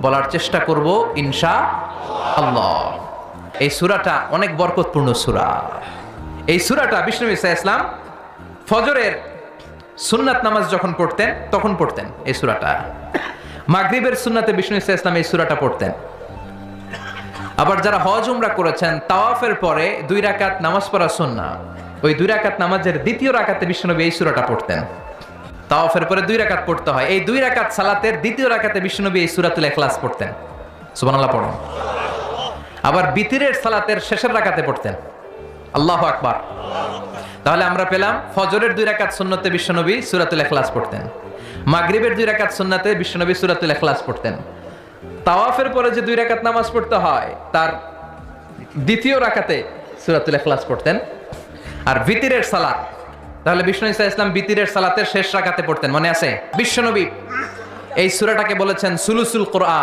বলার চেষ্টা করব ইনশাআল্লাহ। এই সূরাটা অনেক বরকতপূর্ণ সূরা। এই সূরাটা বিষ্ণু ঈসা ইসলাম ফজরের সুন্নাত নামাজ যখন পড়তেন তখন পড়তেন এই সূরাটা। মাগরিবের সুন্নাতে বিষ্ণু ঈসা ইসলাম এই সূরাটা পড়তেন। আবার যারা হজ উমরা করেছেন তাওয়াফের পরে 2 রাকাত নামাজ পড়া সুন্নাহ, ওই 2 রাকাত নামাজের দ্বিতীয় রাকাতে বিশ্বনবী এই সূরাটা পড়তেন। তাওয়াফের পরে 2 রাকাত পড়তে হয়, এই 2 রাকাত সালাতের দ্বিতীয় রাকাতে বিশ্বনবী এই সূরাতুল ইখলাস পড়তেন। সুবহানাল্লাহ পড়ুন। আবার বিতিরের সালাতের শেষের রাকাতে পড়তেন। আল্লাহু আকবার। তাহলে আমরা পেলাম ফজরের 2 রাকাত সুন্নতে বিশ্বনবী সূরাতুল ইখলাস পড়তেন, মাগরিবের 2 রাকাত সুন্নাতে বিশ্বনবী সূরাতুল ইখলাস পড়তেন। তাওয়াফের পরে যে 2 রাকাত নামাজ পড়তে হয় তার দ্বিতীয় রাকাতে সূরাতুল ইখলাস পড়তেন। আর বিতিরের সালাত, তাহলে বিষ্ণু ঈসা ইসলাম বিতিরের সালাতের শেষ রাকাতে পড়তেন, মনে আছে? বিশ্বনবী এই সূরাটাকে বলেছেন সুলুসুল কোরআন।